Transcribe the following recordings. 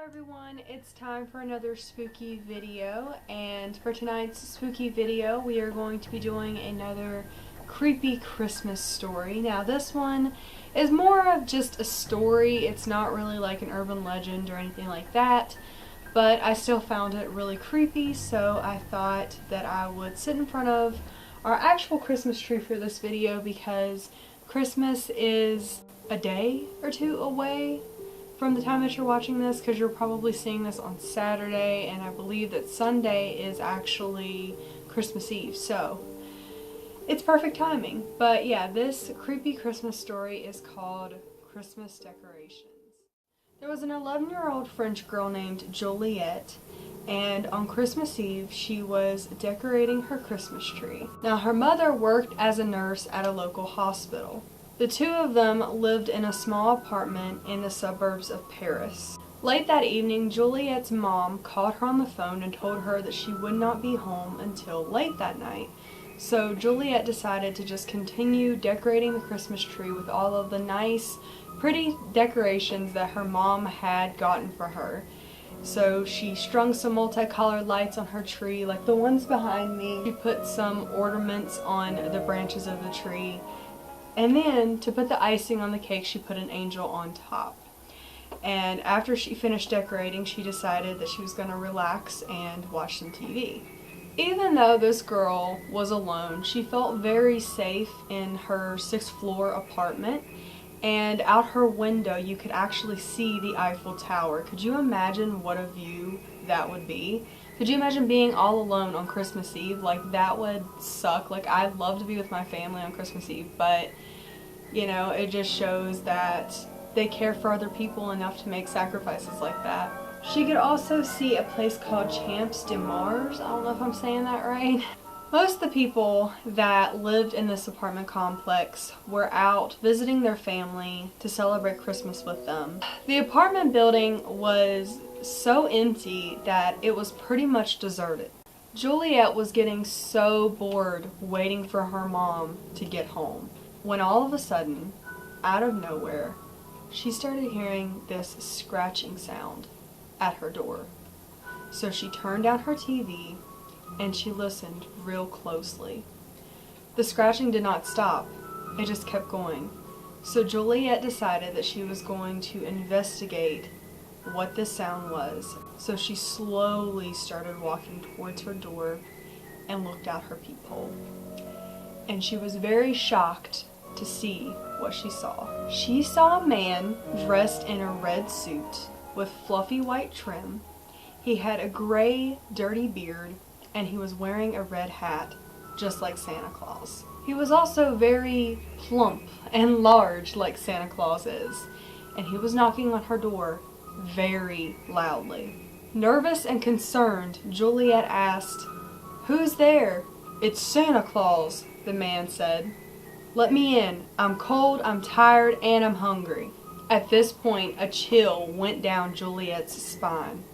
everyone, it's time for another spooky video, and for tonight's spooky video we are going to be doing another creepy Christmas story. Now this one is more of just a story. It's not really like an urban legend or anything like that, but I still found it really creepy, so I thought that I would sit in front of our actual Christmas tree for this video because Christmas is a day or two away from the time that you're watching this, because you're probably seeing this on Saturday, and I believe that Sunday is actually Christmas Eve, so it's perfect timing. But yeah, this creepy Christmas story is called Christmas Decorations. There was an 11-year-old French girl named Juliette, and on Christmas Eve she was decorating her Christmas tree. Now her mother worked as a nurse at a local hospital. The two of them lived in a small apartment in the suburbs of Paris. Late that evening, Juliette's mom called her on the phone and told her that she would not be home until late that night. So Juliette decided to just continue decorating the Christmas tree with all of the nice, pretty decorations that her mom had gotten for her. So she strung some multicolored lights on her tree, like the ones behind me. She put some ornaments on the branches of the tree. And then, to put the icing on the cake, she put an angel on top. And after she finished decorating, she decided that she was going to relax and watch some TV. Even though this girl was alone, she felt very safe in her 6th floor apartment. And out her window, you could actually see the Eiffel Tower. Could you imagine what a view that would be? Could you imagine being all alone on Christmas Eve? Like, that would suck. Like, I'd love to be with my family on Christmas Eve, but, you know, it just shows that they care for other people enough to make sacrifices like that. She could also see a place called Champs de Mars. I don't know if I'm saying that right. Most of the people that lived in this apartment complex were out visiting their family to celebrate Christmas with them. The apartment building was so empty that it was pretty much deserted. Juliette was getting so bored waiting for her mom to get home when all of a sudden, out of nowhere, she started hearing this scratching sound at her door. So she turned down her TV and she listened real closely. The scratching did not stop, it just kept going. So Juliette decided that she was going to investigate what this sound was. So she slowly started walking towards her door and looked out her peephole. And she was very shocked to see what she saw. She saw a man dressed in a red suit with fluffy white trim. He had a gray, dirty beard, and he was wearing a red hat, just like Santa Claus. He was also very plump and large, like Santa Claus is, and he was knocking on her door very loudly. Nervous and concerned, Juliette asked, "Who's there?" "It's Santa Claus," the man said. "Let me in. I'm cold, I'm tired, and I'm hungry." At this point, a chill went down Juliette's spine.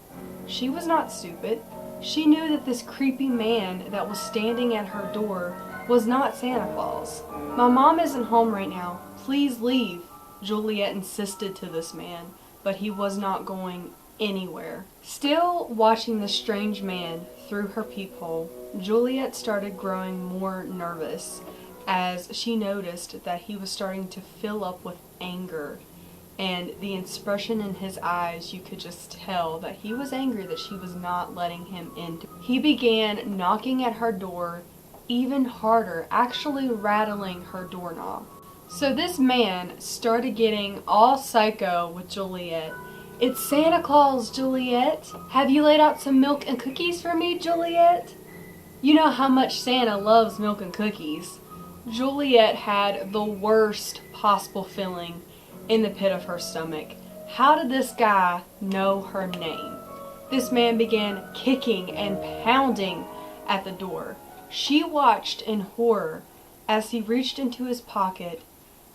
She was not stupid. She knew that this creepy man that was standing at her door was not Santa Claus. "My mom isn't home right now. Please leave," Juliette insisted to this man, but he was not going anywhere. Still watching the strange man through her peephole, Juliette started growing more nervous as she noticed that he was starting to fill up with anger. And the expression in his eyes, you could just tell that he was angry that she was not letting him in. He began knocking at her door even harder, actually rattling her doorknob. So this man started getting all psycho with Juliette. "It's Santa Claus, Juliette. Have you laid out some milk and cookies for me, Juliette?" You know how much Santa loves milk and cookies. Juliette had the worst possible feeling in the pit of her stomach. How did this guy know her name? This man began kicking and pounding at the door. She watched in horror as he reached into his pocket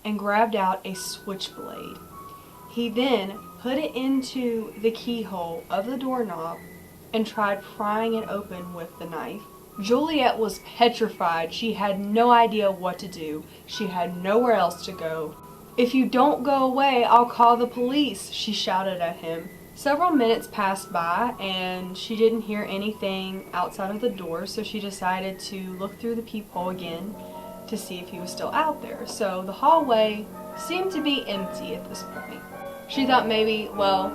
and grabbed out a switchblade. He then put it into the keyhole of the doorknob and tried prying it open with the knife. Juliette was petrified. She had no idea what to do. She had nowhere else to go. "If you don't go away, I'll call the police," she shouted at him. Several minutes passed by and she didn't hear anything outside of the door, so she decided to look through the peephole again to see if he was still out there. So the hallway seemed to be empty at this point. She thought maybe, well,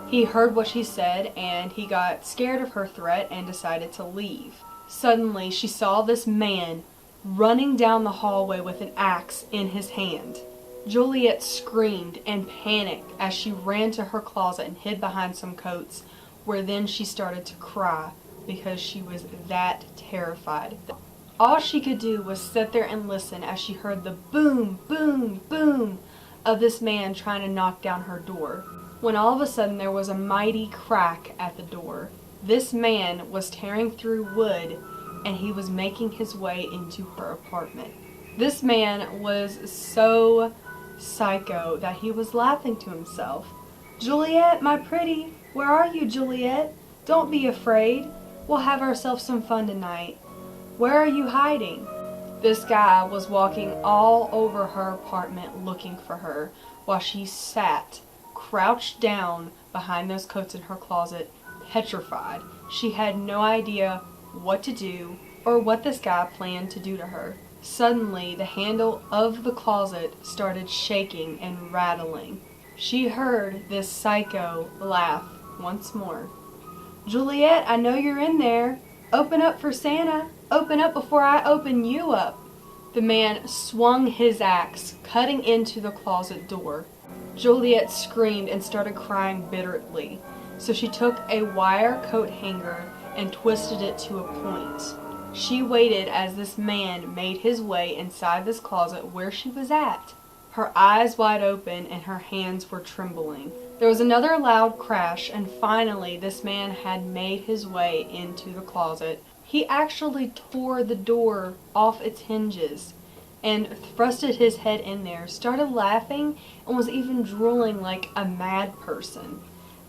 he heard what she said and he got scared of her threat and decided to leave. Suddenly she saw this man running down the hallway with an axe in his hand. Juliet screamed and panicked as she ran to her closet and hid behind some coats, where then she started to cry because she was that terrified. All she could do was sit there and listen as she heard the boom, boom, boom of this man trying to knock down her door, when all of a sudden there was a mighty crack at the door. This man was tearing through wood and he was making his way into her apartment. This man was so psycho that he was laughing to himself. "Juliet, my pretty, where are you, Juliet? Don't be afraid. We'll have ourselves some fun tonight. Where are you hiding?" This guy was walking all over her apartment looking for her while she sat crouched down behind those coats in her closet, petrified. She had no idea what to do or what this guy planned to do to her. Suddenly, the handle of the closet started shaking and rattling. She heard this psycho laugh once more. "Juliet, I know you're in there. Open up for Santa. Open up before I open you up." The man swung his axe, cutting into the closet door. Juliet screamed and started crying bitterly, so she took a wire coat hanger and twisted it to a point. She waited as this man made his way inside this closet where she was at, her eyes wide open and her hands were trembling. There was another loud crash, and finally this man had made his way into the closet. He actually tore the door off its hinges and thrusted his head in there, started laughing, and was even drooling like a mad person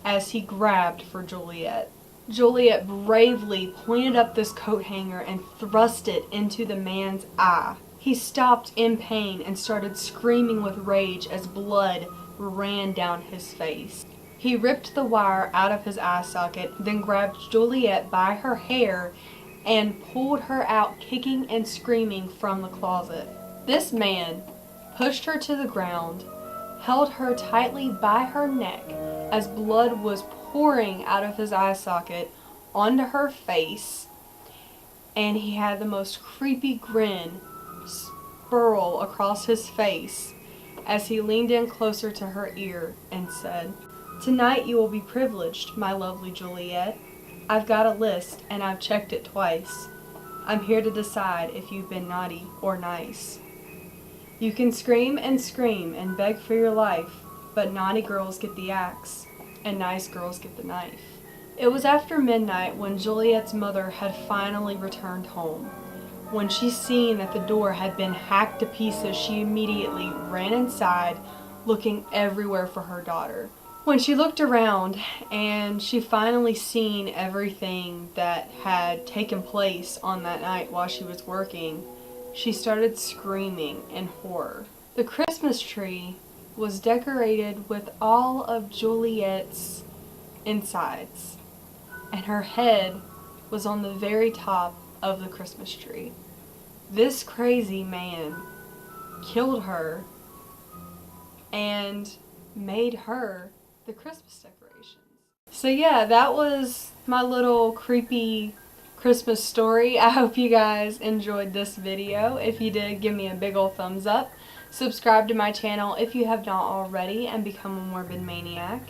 as he grabbed for Juliet. Juliet bravely pointed up this coat hanger and thrust it into the man's eye. He stopped in pain and started screaming with rage as blood ran down his face. He ripped the wire out of his eye socket, then grabbed Juliet by her hair and pulled her out kicking and screaming from the closet. This man pushed her to the ground, held her tightly by her neck as blood was pouring out of his eye socket onto her face, and he had the most creepy grin swirl across his face as he leaned in closer to her ear and said, "Tonight you will be privileged, my lovely Juliet. I've got a list and I've checked it twice. I'm here to decide if you've been naughty or nice. You can scream and beg for your life, but naughty girls get the axe and nice girls get the knife." It was after midnight when Juliet's mother had finally returned home. When she seen that the door had been hacked to pieces, she immediately ran inside, looking everywhere for her daughter. When she looked around and she finally seen everything that had taken place on that night while she was working, she started screaming in horror. The Christmas tree was decorated with all of Juliet's insides, and her head was on the very top of the Christmas tree. This crazy man killed her and made her the Christmas decorations. So yeah, that was my little creepy Christmas story. I hope you guys enjoyed this video. If you did, give me a big ol' thumbs up. Subscribe to my channel if you have not already and become a morbid maniac.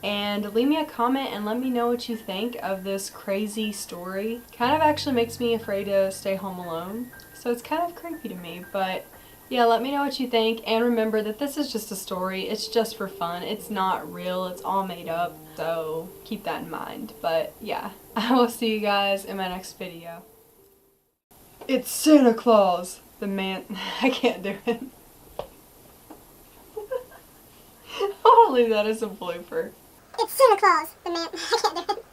And leave me a comment and let me know what you think of this crazy story. Kind of actually makes me afraid to stay home alone, so it's kind of creepy to me. But yeah, let me know what you think, and remember that this is just a story. It's just for fun. It's not real. It's all made up, so keep that in mind. But yeah, I will see you guys in my next video. It's Santa Claus, the man. I can't do it. I'll leave that as a blooper. It's Santa Claus, the man. I can't do it.